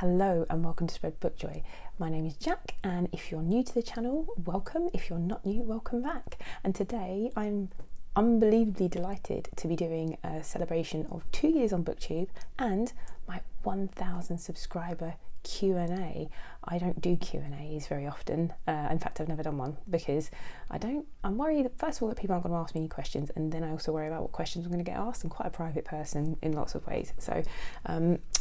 Hello and welcome to Spread Book Joy. My name is Jack, and if you're new to the channel, welcome. If you're not new, welcome back. And today I'm unbelievably delighted to be doing a celebration of 2 years on Booktube and my 1,000 subscriber Q&A. I don't do Q&As very often. In fact, I've never done one because I'm worried, first of all, that people aren't going to ask me any questions, and then I also worry about what questions I'm going to get asked. I'm quite a private person in lots of ways. So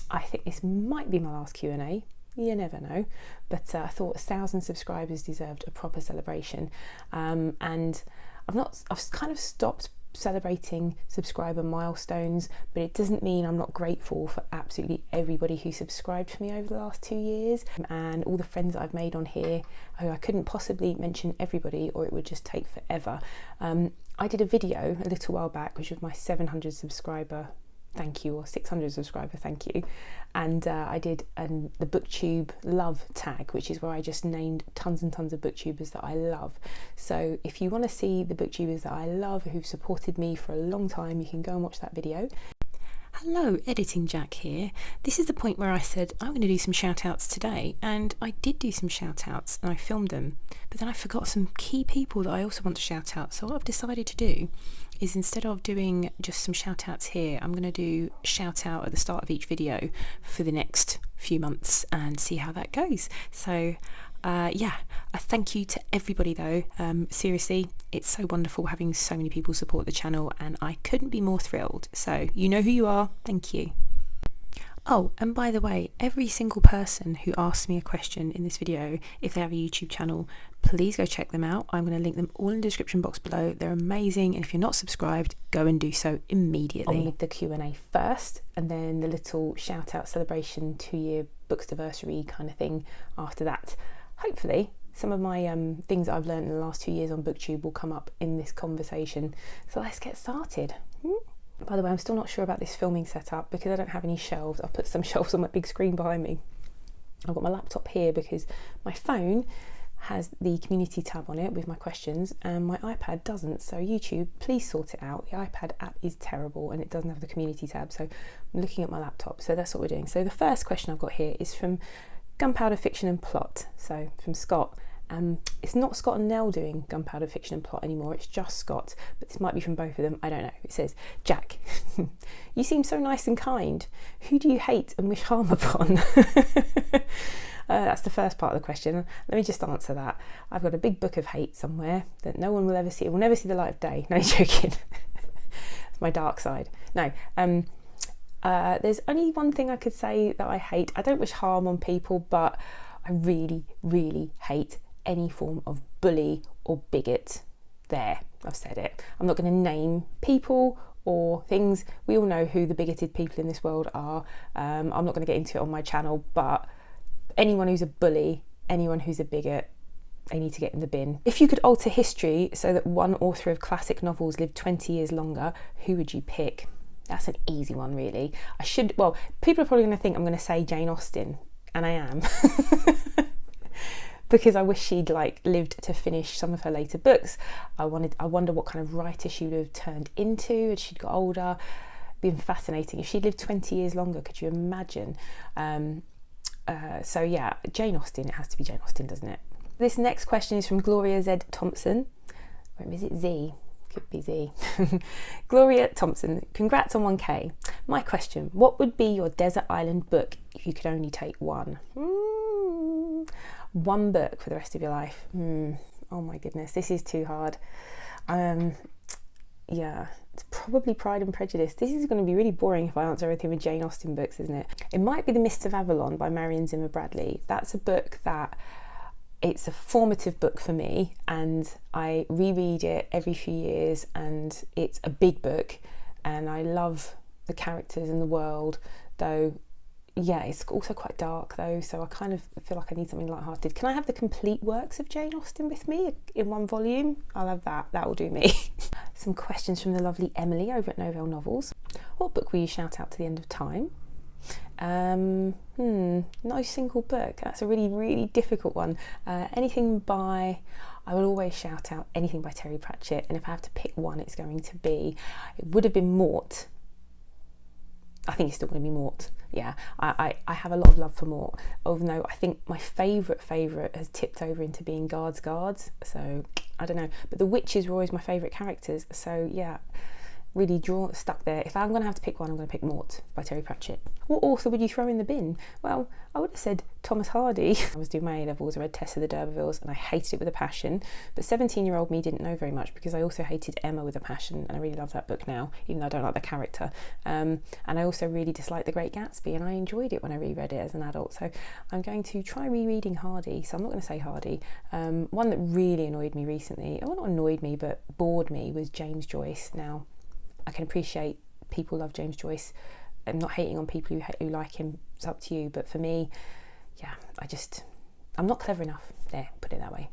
I think this might be my last Q&A. You never know. But I thought 1,000 subscribers deserved a proper celebration. And I've kind of stopped celebrating subscriber milestones, but it doesn't mean I'm not grateful for absolutely everybody who subscribed for me over the last 2 years, and all the friends that I've made on here. I couldn't possibly mention everybody or it would just take forever. I did a video a little while back, which was my 700 subscriber thank you, or 600 subscriber thank you, and I did the Booktube love tag, which is where I just named tons and tons of booktubers that I love. So if you want to see the booktubers that I love who've supported me for a long time, you can go and watch that video. Hello, Editing Jack here. This is the point where I said I'm going to do some shout outs today, and I did do some shout outs and I filmed them, but then I forgot some key people that I also want to shout out. So what I've decided to do is, instead of doing just some shout outs here, I'm going to do shout out at the start of each video for the next few months and see how that goes. So yeah, a thank you to everybody though. Seriously, it's so wonderful having so many people support the channel, and I couldn't be more thrilled. So you know who you are. Thank you. Oh, and by the way, every single person who asks me a question in this video, if they have a YouTube channel, please go check them out. I'm going to link them all in the description box below. They're amazing, and if you're not subscribed, go and do so immediately. I'll read the Q&A first, and then the little shout out celebration 2-year Bookstaversary kind of thing after that. Hopefully some of my things that I've learned in the last 2 years on Booktube will come up in this conversation. So let's get started. By the way, I'm still not sure about this filming setup because I don't have any shelves. I'll put some shelves on my big screen behind me. I've got my laptop here because my phone has the community tab on it with my questions and my iPad doesn't. So YouTube, please sort it out. The iPad app is terrible and it doesn't have the community tab. So I'm looking at my laptop. So that's what we're doing. So the first question I've got here is from Gunpowder Fiction and Plot. So from Scott. It's not Scott and Nell doing Gunpowder Fiction and Plot anymore, it's just Scott, but this might be from both of them, I don't know. It says, Jack, you seem so nice and kind. Who do you hate and wish harm upon? That's the first part of the question. Let me just answer that. I've got a big book of hate somewhere that no one will ever see. It will never see the light of day. No, joking. It's my dark side. No, there's only one thing I could say that I hate. I don't wish harm on people, but I really, really hate any form of bully or bigot. There, I've said it. I'm not going to name people or things. We all know who the bigoted people in this world are. I'm not going to get into it on my channel, but anyone who's a bully, anyone who's a bigot, they need to get in the bin. If you could alter history so that one author of classic novels lived 20 years longer, who would you pick? That's an easy one, really. Well, people are probably going to think I'm going to say Jane Austen, and I am. Because I wish she'd lived to finish some of her later books. I wonder what kind of writer she would have turned into as she'd got older. Been fascinating. If she'd lived 20 years longer, could you imagine? So yeah, Jane Austen. It has to be Jane Austen, doesn't it? This next question is from Gloria Z. Thompson. Or is it Z? Could be Z. Gloria Thompson, congrats on 1K. My question, what would be your desert island book if you could only take one? One book for the rest of your life. Oh my goodness, this is too hard. Yeah, it's probably Pride and Prejudice. This is going to be really boring if I answer everything with Jane Austen books, isn't it? It might be The Mists of Avalon by Marion Zimmer Bradley. That's a book that it's a formative book for me, and I reread it every few years, and it's a big book, and I love the characters and the world, though yeah, it's also quite dark though, so I kind of feel like I need something lighthearted. Can I have the complete works of Jane Austen with me in one volume? I'll have that. That will do me. Some questions from the lovely Emily over at Novelle Novels. What book will you shout out to the end of time? No single book. That's a really, really difficult one. Anything by, I will always shout out anything by Terry Pratchett, and if I have to pick one, it's going to be, it would have been Mort. I think it's still going to be Mort. Yeah, I have a lot of love for Mort, even though I think my favourite has tipped over into being Guards. So I don't know, but the witches were always my favourite characters. So yeah, really stuck there. If I'm going to have to pick one, I'm going to pick Mort by Terry Pratchett. What author would you throw in the bin? Well, I would have said Thomas Hardy. I was doing my A-levels, I read Tess of the D'Urbervilles, and I hated it with a passion. But 17-year-old me didn't know very much, because I also hated Emma with a passion, and I really love that book now, even though I don't like the character. And I also really disliked The Great Gatsby, and I enjoyed it when I reread it as an adult. So I'm going to try rereading Hardy. So I'm not going to say Hardy. One that really annoyed me recently, well, not annoyed me, but bored me, was James Joyce. Now, I can appreciate people love James Joyce. I'm not hating on people who like him. It's up to you. But for me, yeah, I'm not clever enough. There, put it that way.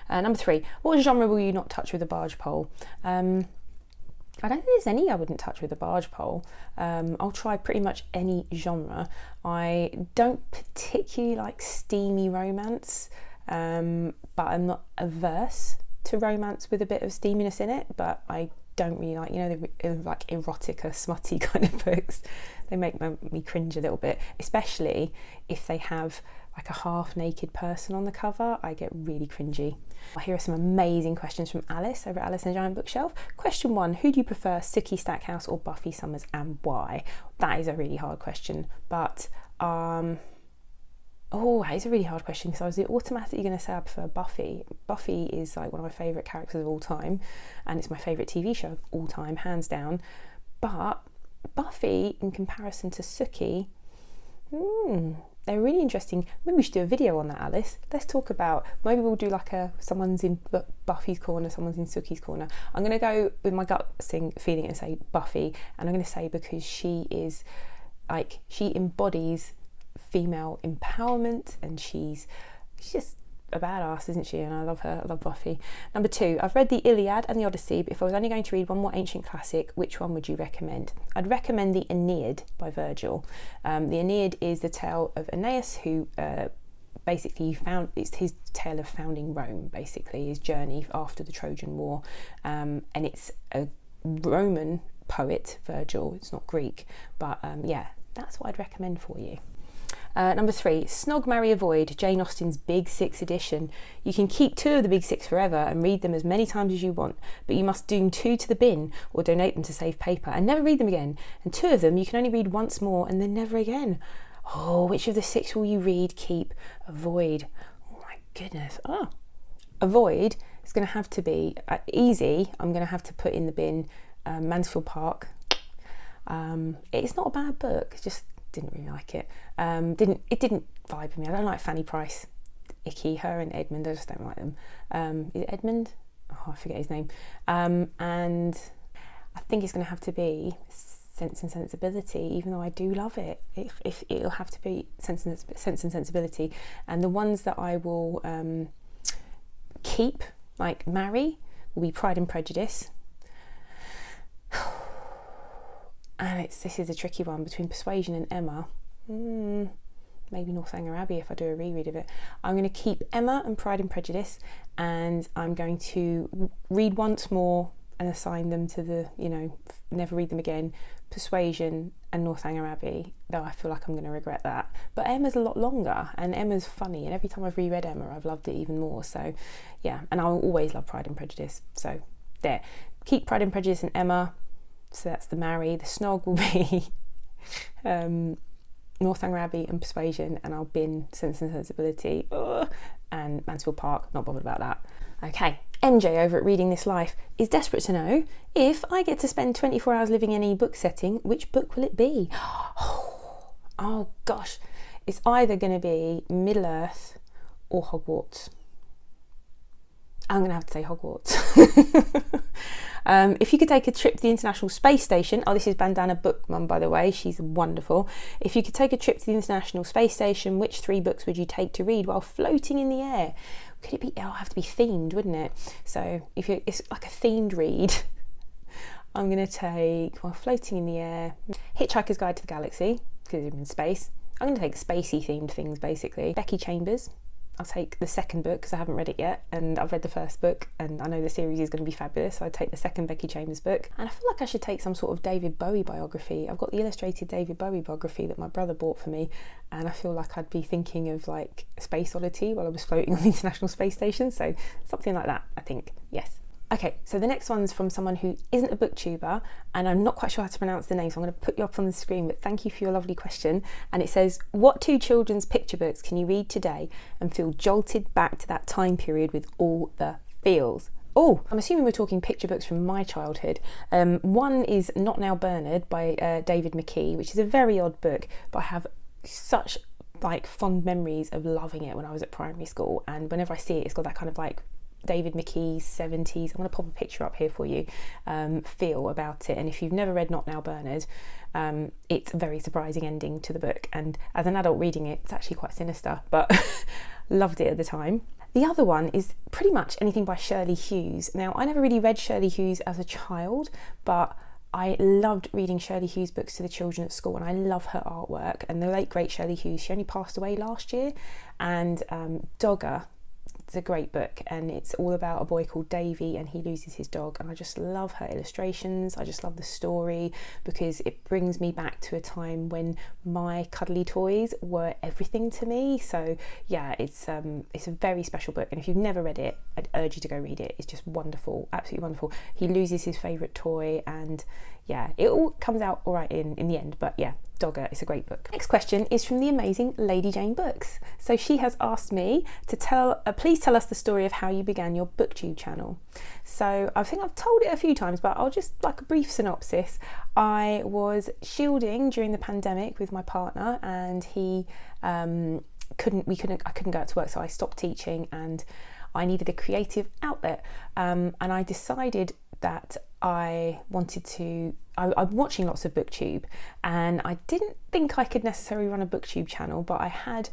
Number 3, what genre will you not touch with a barge pole? I don't think there's any I wouldn't touch with a barge pole. I'll try pretty much any genre. I don't particularly like steamy romance, but I'm not averse to romance with a bit of steaminess in it, but I don't really like, the like erotica, smutty kind of books. They make me cringe a little bit, especially if they have like a half naked person on the cover. I get really cringy. Here are some amazing questions from Alice over at Alice and the Giant Bookshelf. Question 1, who do you prefer, Sookie Stackhouse or Buffy Summers, and why? That is a really hard question, but that is a really hard question, because I was automatically going to say I prefer Buffy. Buffy is like one of my favourite characters of all time, and it's my favourite TV show of all time, hands down. But Buffy, in comparison to Sookie, they're really interesting. Maybe we should do a video on that, Alice. Let's talk about, maybe we'll do like someone's in Buffy's corner, someone's in Sookie's corner. I'm going to go with my gut feeling and say Buffy, and I'm going to say because she is like, she embodies female empowerment, and she's just a badass, isn't she? And I love her. I love Buffy. Number 2, I've read the Iliad and the Odyssey, but if I was only going to read one more ancient classic, which one would you recommend? I'd recommend the Aeneid by Virgil. The Aeneid is the tale of Aeneas, who basically it's his tale of founding Rome, basically his journey after the Trojan War, and it's a Roman poet, Virgil. It's not Greek, but yeah, that's what I'd recommend for you. Number 3, Snog, Marry, Avoid, Jane Austen's Big 6 edition. You can keep 2 of the Big 6 forever and read them as many times as you want, but you must doom 2 to the bin or donate them to save paper and never read them again. And 2 of them you can only read once more and then never again. Oh, which of the 6 will you read, keep, avoid? Oh my goodness. Avoid is going to have to be easy. I'm going to have to put in the bin Mansfield Park. It's not a bad book, just didn't really like it. It didn't vibe with me. I don't like Fanny Price. Icky, her and Edmund, I just don't like them. Is it Edmund? Oh, I forget his name. And I think it's going to have to be Sense and Sensibility, even though I do love it. If it'll have to be Sense and Sensibility. And the ones that I will keep, like marry, will be Pride and Prejudice. And this is a tricky one between Persuasion and Emma. Maybe Northanger Abbey if I do a reread of it. I'm going to keep Emma and Pride and Prejudice, and I'm going to read once more and assign them to the, never read them again, Persuasion and Northanger Abbey, though I feel like I'm going to regret that. But Emma's a lot longer, and Emma's funny, and every time I've reread Emma, I've loved it even more. So yeah, and I'll always love Pride and Prejudice. So there, keep Pride and Prejudice and Emma. So that's the marry. The snog will be Northanger Abbey and Persuasion, and I'll bin Sense and Sensibility. And Mansfield Park, not bothered about that. Okay, MJ over at Reading This Life is desperate to know, if I get to spend 24 hours living in any book setting, which book will it be? Oh gosh, it's either going to be Middle-earth or Hogwarts. I'm going to have to say Hogwarts. If you could take a trip to the International Space Station, this is Bandana Book Mum, by the way, she's wonderful. If you could take a trip to the International Space Station, which 3 books would you take to read while floating in the air? Could it be, it'll have to be themed, wouldn't it? So it's like a themed read. I'm going to take, while floating in the air, Hitchhiker's Guide to the Galaxy, because it's in space. I'm going to take spacey themed things, basically. Becky Chambers. I'll take the second book because I haven't read it yet, and I've read the first book and I know the series is going to be fabulous, so I'd take the second Becky Chambers book. And I feel like I should take some sort of David Bowie biography. I've got the illustrated David Bowie biography that my brother bought for me, and I feel like I'd be thinking of like Space Oddity while I was floating on the International Space Station, so something like that, I think. Yes. Okay, so the next one's from someone who isn't a booktuber, and I'm not quite sure how to pronounce the name, so I'm going to put you up on the screen, but thank you for your lovely question. And it says, what 2 children's picture books can you read today and feel jolted back to that time period with all the feels? Oh, I'm assuming we're talking picture books from my childhood. One is Not Now Bernard by David McKee, which is a very odd book, but I have such like fond memories of loving it when I was at primary school, and whenever I see it, it's got that kind of like David McKee's 70s, I'm going to pop a picture up here for you, feel about it. And if you've never read Not Now Bernard, it's a very surprising ending to the book, and as an adult reading it, it's actually quite sinister, but loved it at the time. The other one is pretty much anything by Shirley Hughes. Now, I never really read Shirley Hughes as a child, but I loved reading Shirley Hughes books to the children at school, and I love her artwork. And the late great Shirley Hughes, she only passed away last year, and Dogger, it's a great book, and it's all about a boy called Davy and he loses his dog, and I just love her illustrations. I just love the story because it brings me back to a time when my cuddly toys were everything to me. So yeah, it's a very special book, and if you've never read it, I'd urge you to go read it. It's just wonderful, absolutely wonderful. He loses his favourite toy, and yeah, it all comes out all right in the end, but yeah, Dogger is a great book. Next question is from the amazing Lady Jane Books. So she has asked me to please tell us the story of how you began your Booktube channel. So I think I've told it a few times, but I'll just like a brief synopsis. I was shielding during the pandemic with my partner, and I couldn't go out to work, so I stopped teaching, and I needed a creative outlet, and I decided that I'm watching lots of Booktube, and I didn't think I could necessarily run a Booktube channel, but I had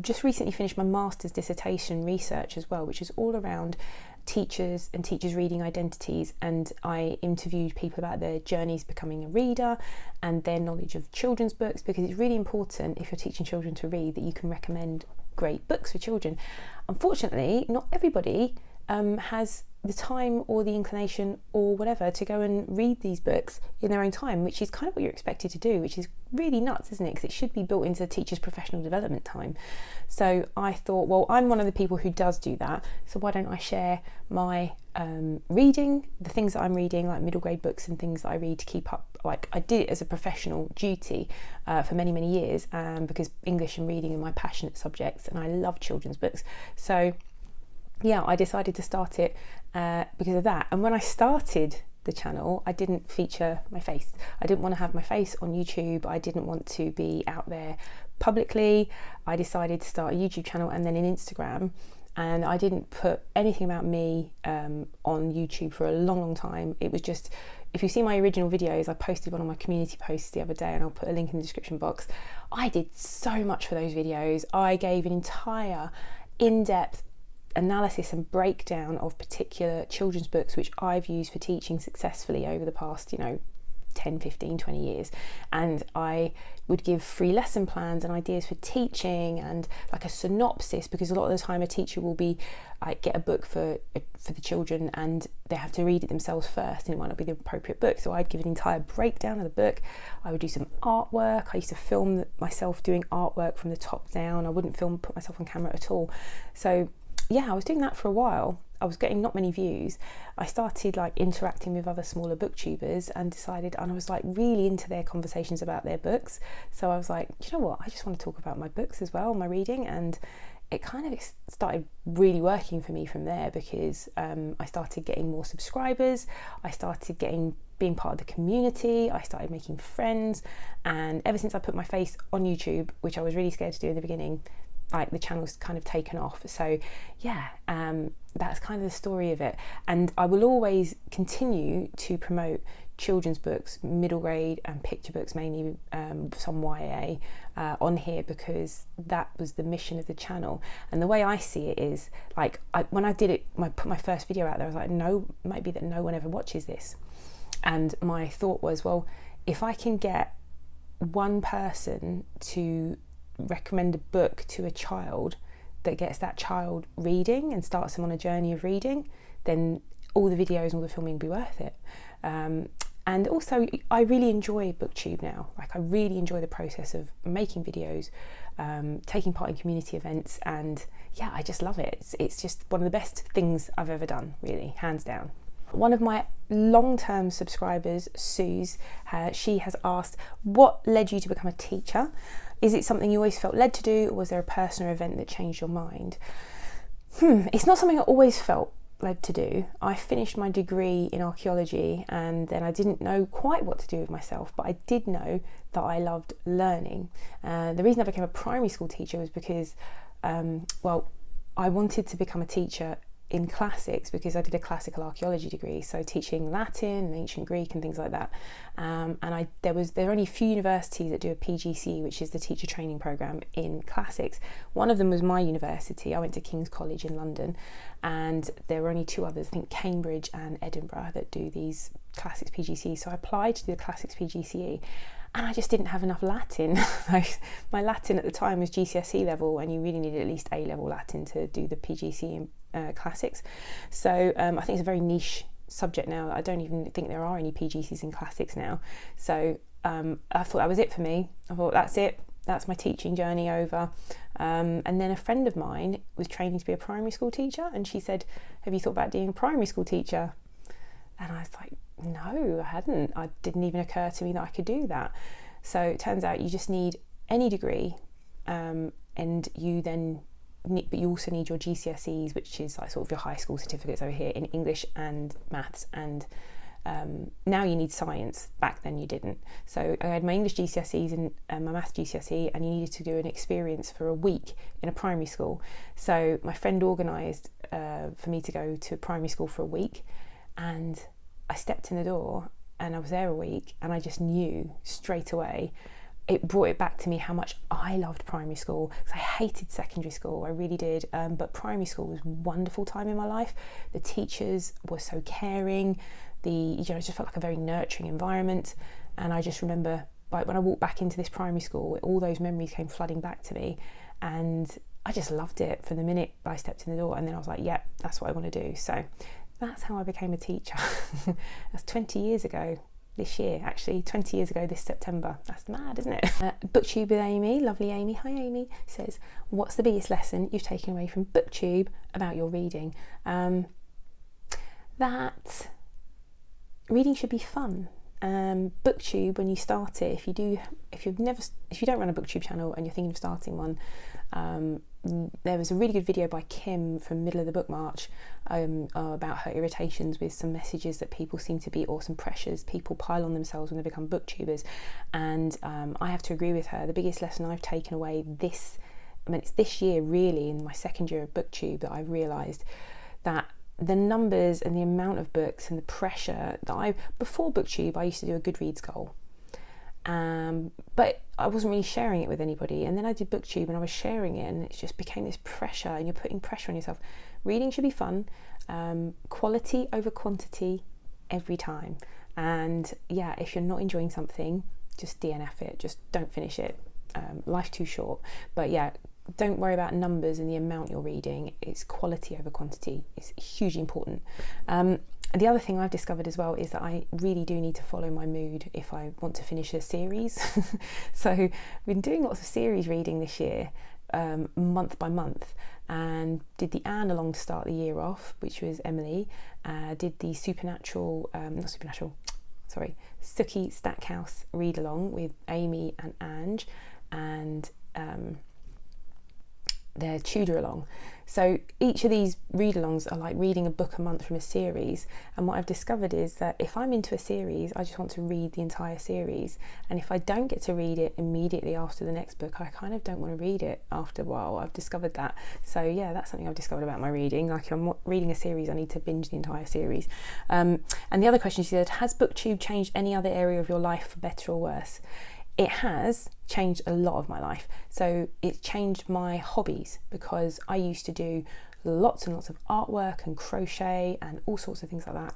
just recently finished my master's dissertation research as well, which is all around teachers and teachers' reading identities, and I interviewed people about their journeys becoming a reader and their knowledge of children's books, because it's really important if you're teaching children to read that you can recommend great books for children. Unfortunately, not everybody has the time or the inclination or whatever to go and read these books in their own time, which is kind of what you're expected to do, which is really nuts, isn't it? Because it should be built into teachers' professional development time. So I thought, well, I'm one of the people who does do that, so why don't I share my reading, the things that I'm reading, like middle grade books and things that I read to keep up. Like, I did it as a professional duty for many, many years, because English and reading are my passionate subjects, and I love children's books. So yeah, I decided to start it because of that. And when I started the channel, I didn't feature my face. I didn't want to have my face on YouTube. I didn't want to be out there publicly. I decided to start a YouTube channel and then an Instagram, and I didn't put anything about me on YouTube for a long, long time. It was just, if you see my original videos, I posted one on my community posts the other day, and I'll put a link in the description box. I did so much for those videos. I gave an entire in-depth analysis and breakdown of particular children's books which I've used for teaching successfully over the past 10, 15, 20 years, and I would give free lesson plans and ideas for teaching and like a synopsis, because a lot of the time a teacher will be get a book for the children and they have to read it themselves first, and it might not be the appropriate book, so I'd give an entire breakdown of the book. I would do some artwork. I used to film myself doing artwork from the top down. I wouldn't put myself on camera at all. So yeah, I was doing that for a while. I was getting not many views. I started like interacting with other smaller booktubers and I was like really into their conversations about their books. So I was like, you know what? I just want to talk about my books as well, my reading. And it kind of started really working for me from there, because I started getting more subscribers. I started being part of the community. I started making friends. And ever since I put my face on YouTube, which I was really scared to do in the beginning, like the channel's kind of taken off. So yeah, that's kind of the story of it. And I will always continue to promote children's books, middle grade and picture books, mainly some YA on here, because that was the mission of the channel. And the way I see it is, like, when I did it, put my first video out there, I was like, no, it might be that no one ever watches this. And my thought was, well, if I can get one person to recommend a book to a child that gets that child reading and starts them on a journey of reading, then all the videos and all the filming will be worth it. And also, I really enjoy Booktube now. Like, I really enjoy the process of making videos, taking part in community events, and yeah, I just love it. It's just one of the best things I've ever done, really, hands down. One of my long-term subscribers, Suze, she has asked, what led you to become a teacher? Is it something you always felt led to do, or was there a person or event that changed your mind? It's not something I always felt led to do. I finished my degree in archaeology, and then I didn't know quite what to do with myself, but I did know that I loved learning. The reason I became a primary school teacher was because, I wanted to become a teacher in classics because I did a classical archaeology degree, so teaching Latin and ancient Greek and things like that. There are only a few universities that do a PGCE, which is the teacher training program in classics. One of them was my university. I went to King's College in London, and there were only two others, I think Cambridge and Edinburgh, that do these classics PGCE. So I applied to do the classics PGCE, and I just didn't have enough Latin. My Latin at the time was GCSE level, and you really needed at least A level Latin to do the PGCE in classics. So I think it's a very niche subject now. I don't even think there are any PGCs in classics now. So I thought that was it for me. I thought, that's it. That's my teaching journey over. And then a friend of mine was training to be a primary school teacher, and she said, have you thought about being a primary school teacher? And I was like, no, I hadn't. It didn't even occur to me that I could do that. So it turns out you just need any degree, and but you also need your GCSEs, which is like sort of your high school certificates over here in English and maths, and now you need science. Back then you didn't. So I had my English GCSEs and my maths GCSE, and you needed to do an experience for a week in a primary school. So my friend organised for me to go to primary school for a week, and I stepped in the door and I was there a week, and I just knew straight away. It brought it back to me how much I loved primary school, because I hated secondary school, I really did, but primary school was a wonderful time in my life. The teachers were so caring, it just felt like a very nurturing environment, and I just remember when I walked back into this primary school, all those memories came flooding back to me, and I just loved it from the minute I stepped in the door, and then I was like, yeah, that's what I want to do. So that's how I became a teacher. That's 20 years ago. This year, actually, 20 years ago this September. That's mad, isn't it? Booktube with Amy, lovely Amy, hi Amy, says, what's the biggest lesson you've taken away from Booktube about your reading? That reading should be fun. Booktube, when you start it, if you don't run a Booktube channel and you're thinking of starting one, there was a really good video by Kim from Middle of the Book March about her irritations with some messages that people seem to be, or some pressures people pile on themselves when they become booktubers, and I have to agree with her. The biggest lesson I've taken away it's this year really, in my second year of Booktube, that I've realised that the numbers and the amount of books and the pressure that before Booktube, I used to do a Goodreads goal. But I wasn't really sharing it with anybody, and then I did Booktube and I was sharing it, and it just became this pressure, and you're putting pressure on yourself. Reading should be fun, quality over quantity every time, and yeah, if you're not enjoying something, just DNF it, just don't finish it. Life's too short. But yeah, don't worry about numbers and the amount you're reading. It's quality over quantity. It's hugely important. And the other thing I've discovered as well is that I really do need to follow my mood if I want to finish a series. So I've been doing lots of series reading this year, month by month, and did the Anne along to start the year off, which was Emily. Did the Sookie Stackhouse read along with Amy and Ange, and their Tudor along. So each of these read-alongs are like reading a book a month from a series, and what I've discovered is that if I'm into a series, I just want to read the entire series, and if I don't get to read it immediately after the next book, I kind of don't want to read it after a while. I've discovered that. So yeah, that's something I've discovered about my reading. Like if I'm reading a series, I need to binge the entire series. And the other question she said, has Booktube changed any other area of your life for better or worse? It has changed a lot of my life. So it's changed my hobbies, because I used to do lots and lots of artwork and crochet and all sorts of things like that.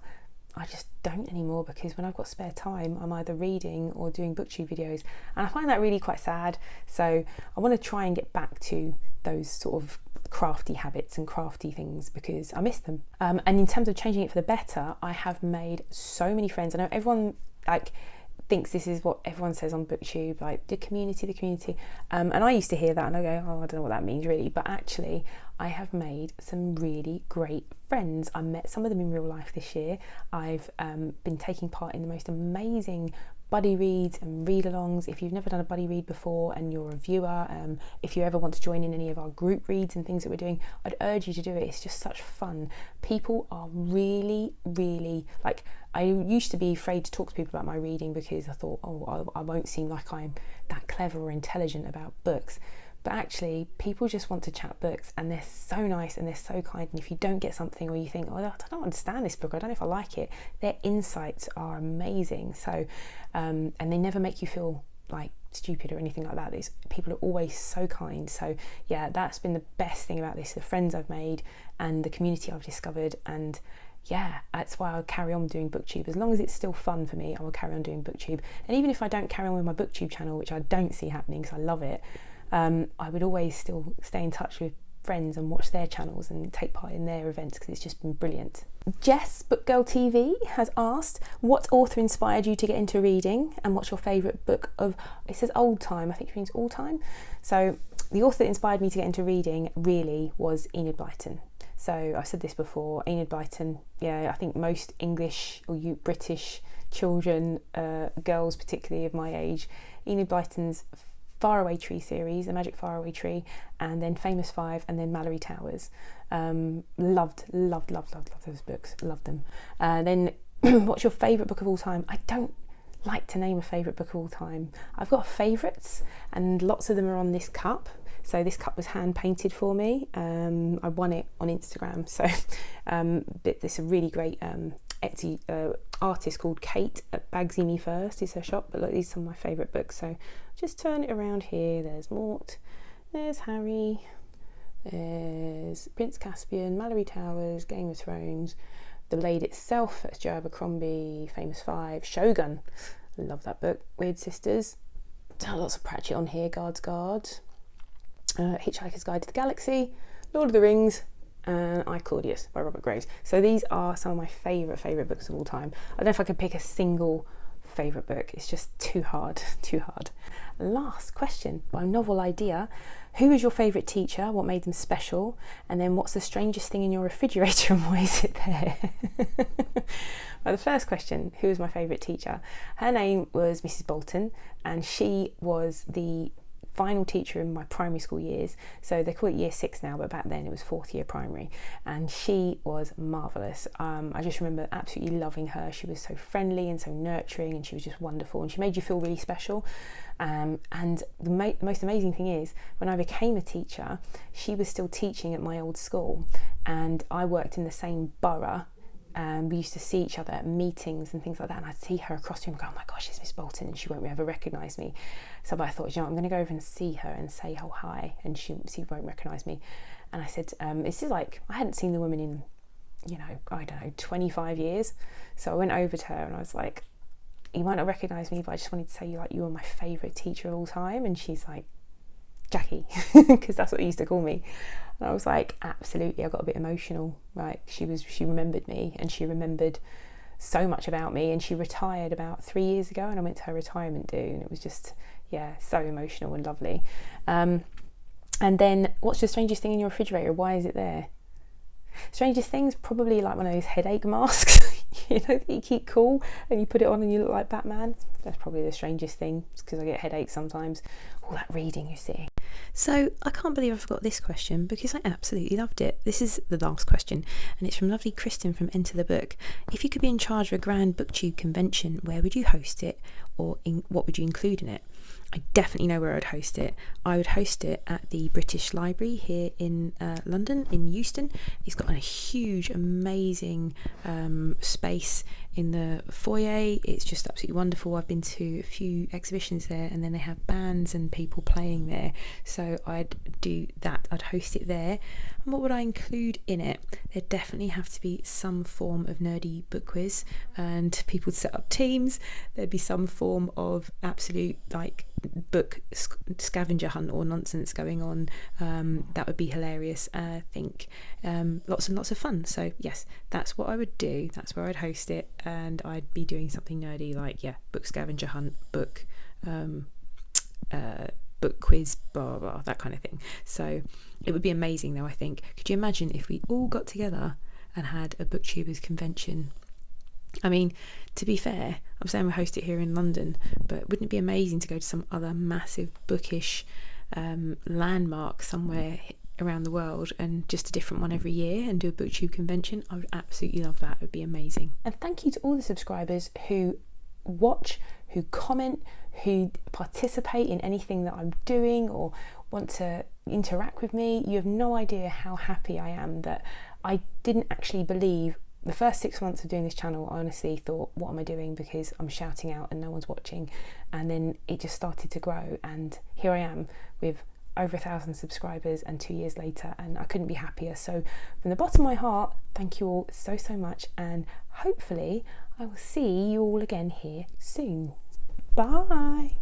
I just don't anymore, because when I've got spare time, I'm either reading or doing Booktube videos, and I find that really quite sad. So I want to try and get back to those sort of crafty habits and crafty things because I miss them. And in terms of changing it for the better, I have made so many friends. I know everyone thinks this is what everyone says on Booktube, like the community. And I used to hear that and I go, oh, I don't know what that means really. But actually, I have made some really great friends. I met some of them in real life this year. I've been taking part in the most amazing buddy reads and read-alongs. If you've never done a buddy read before and you're a viewer, if you ever want to join in any of our group reads and things that we're doing, I'd urge you to do it. It's just such fun. People are really, I used to be afraid to talk to people about my reading because I thought, oh, I won't seem like I'm that clever or intelligent about books. But actually, people just want to chat books and they're so nice and they're so kind. And if you don't get something or you think, oh, I don't understand this book, I don't know if I like it, their insights are amazing. So, and they never make you feel like stupid or anything like that. People are always so kind. So yeah, that's been the best thing about this, the friends I've made and the community I've discovered. And yeah, that's why I'll carry on doing Booktube. As long as it's still fun for me, I will carry on doing Booktube. And even if I don't carry on with my Booktube channel, which I don't see happening because I love it, I would always still stay in touch with friends and watch their channels and take part in their events because it's just been brilliant. Jess, Bookgirl TV, has asked, what author inspired you to get into reading and what's your favourite book of, it says old time, I think it means all time. So the author that inspired me to get into reading really was Enid Blyton. So I've said this before, Enid Blyton, yeah, I think most English or British children, girls particularly of my age, Enid Blyton's Faraway Tree series, The Magic Faraway Tree, and then Famous Five, and then Mallory Towers. Loved those books, loved them. Then what's your favourite book of all time? I don't like to name a favourite book of all time. I've got favourites and lots of them are on this cup. So this cup was hand painted for me. I won it on Instagram. So there's a really great Etsy artist called Kate at Bagsy Me First is her shop. But look, these are some of my favourite books. So just turn it around here. There's Mort, there's Harry, there's Prince Caspian, Mallory Towers, Game of Thrones, The Blade Itself, that's Joe Abercrombie, Famous Five, Shogun, love that book, Weird Sisters, lots of Pratchett on here, Guards Guard, Hitchhiker's Guide to the Galaxy, Lord of the Rings, and I Claudius by Robert Graves. So these are some of my favourite books of all time. I don't know if I could pick a single favourite book, it's just too hard. Last question, my novel idea. Who is your favourite teacher? What made them special? And then what's the strangest thing in your refrigerator and why is it there? Well, the first question, who was my favourite teacher? Her name was Mrs. Bolton and she was the final teacher in my primary school years. So they call it year 6 now, but back then it was 4th year primary. And she was marvellous. I just remember absolutely loving her. She was so friendly and so nurturing and she was just wonderful and she made you feel really special. And the most amazing thing is when I became a teacher, she was still teaching at my old school and I worked in the same borough. We used to see each other at meetings and things like that, and I'd see her across the room and go, oh my gosh, it's Miss Bolton, and she won't ever recognise me. So I thought, you know, I'm going to go over and see her and say, oh, hi, and she won't recognise me. And I said, this is like, I hadn't seen the woman in, you know, I don't know, 25 years. So I went over to her and I was like, you might not recognise me, but I just wanted to say you were my favourite teacher of all time. And she's like, Jackie, because that's what he used to call me. And I was like, absolutely, I got a bit emotional. Right, she remembered me and she remembered so much about me, and she retired about 3 years ago and I went to her retirement do and it was just, yeah, so emotional and lovely. And then what's the strangest thing in your refrigerator? Why is it there? Strangest things, probably like one of those headache masks, you know, that you keep cool and you put it on and you look like Batman. That's probably the strangest thing, because I get headaches sometimes. All that reading, you see. So I can't believe I forgot this question because I absolutely loved it. This is the last question and it's from lovely Kristen from Enter the Book. If you could be in charge of a grand Booktube convention, where would you host it, or what would you include in it? I definitely know where I'd host it. I would host it at the British Library here in London, in Euston. It's got a huge, amazing space. in the foyer. It's just absolutely wonderful. I've been to a few exhibitions there, and then they have bands and people playing there, so I'd do that. I'd host it there. And what would I include in it? There'd definitely have to be some form of nerdy book quiz, and people would set up teams. There'd be some form of absolute like book scavenger hunt or nonsense going on. That would be hilarious. I think lots and lots of fun. So yes, that's what I would do. That's where I'd host it, and I'd be doing something nerdy like book scavenger hunt, book quiz, blah, blah, blah, that kind of thing. So it would be amazing though, I think. Could you imagine if we all got together and had a Booktubers convention? I mean, to be fair, I'm saying we'll host it here in London, but wouldn't it be amazing to go to some other massive bookish landmark somewhere around the world, and just a different one every year, and do a Booktube convention? I would absolutely love that. It would be amazing. And thank you to all the subscribers who watch, who comment, who participate in anything that I'm doing or want to interact with me. You have no idea how happy I am that I didn't actually believe the first 6 months of doing this channel. I honestly thought, what am I doing, because I'm shouting out and no one's watching. And then it just started to grow, and here I am with over 1,000 subscribers, and 2 years later, and I couldn't be happier. So from the bottom of my heart, thank you all so much, and hopefully I will see you all again here soon. Bye.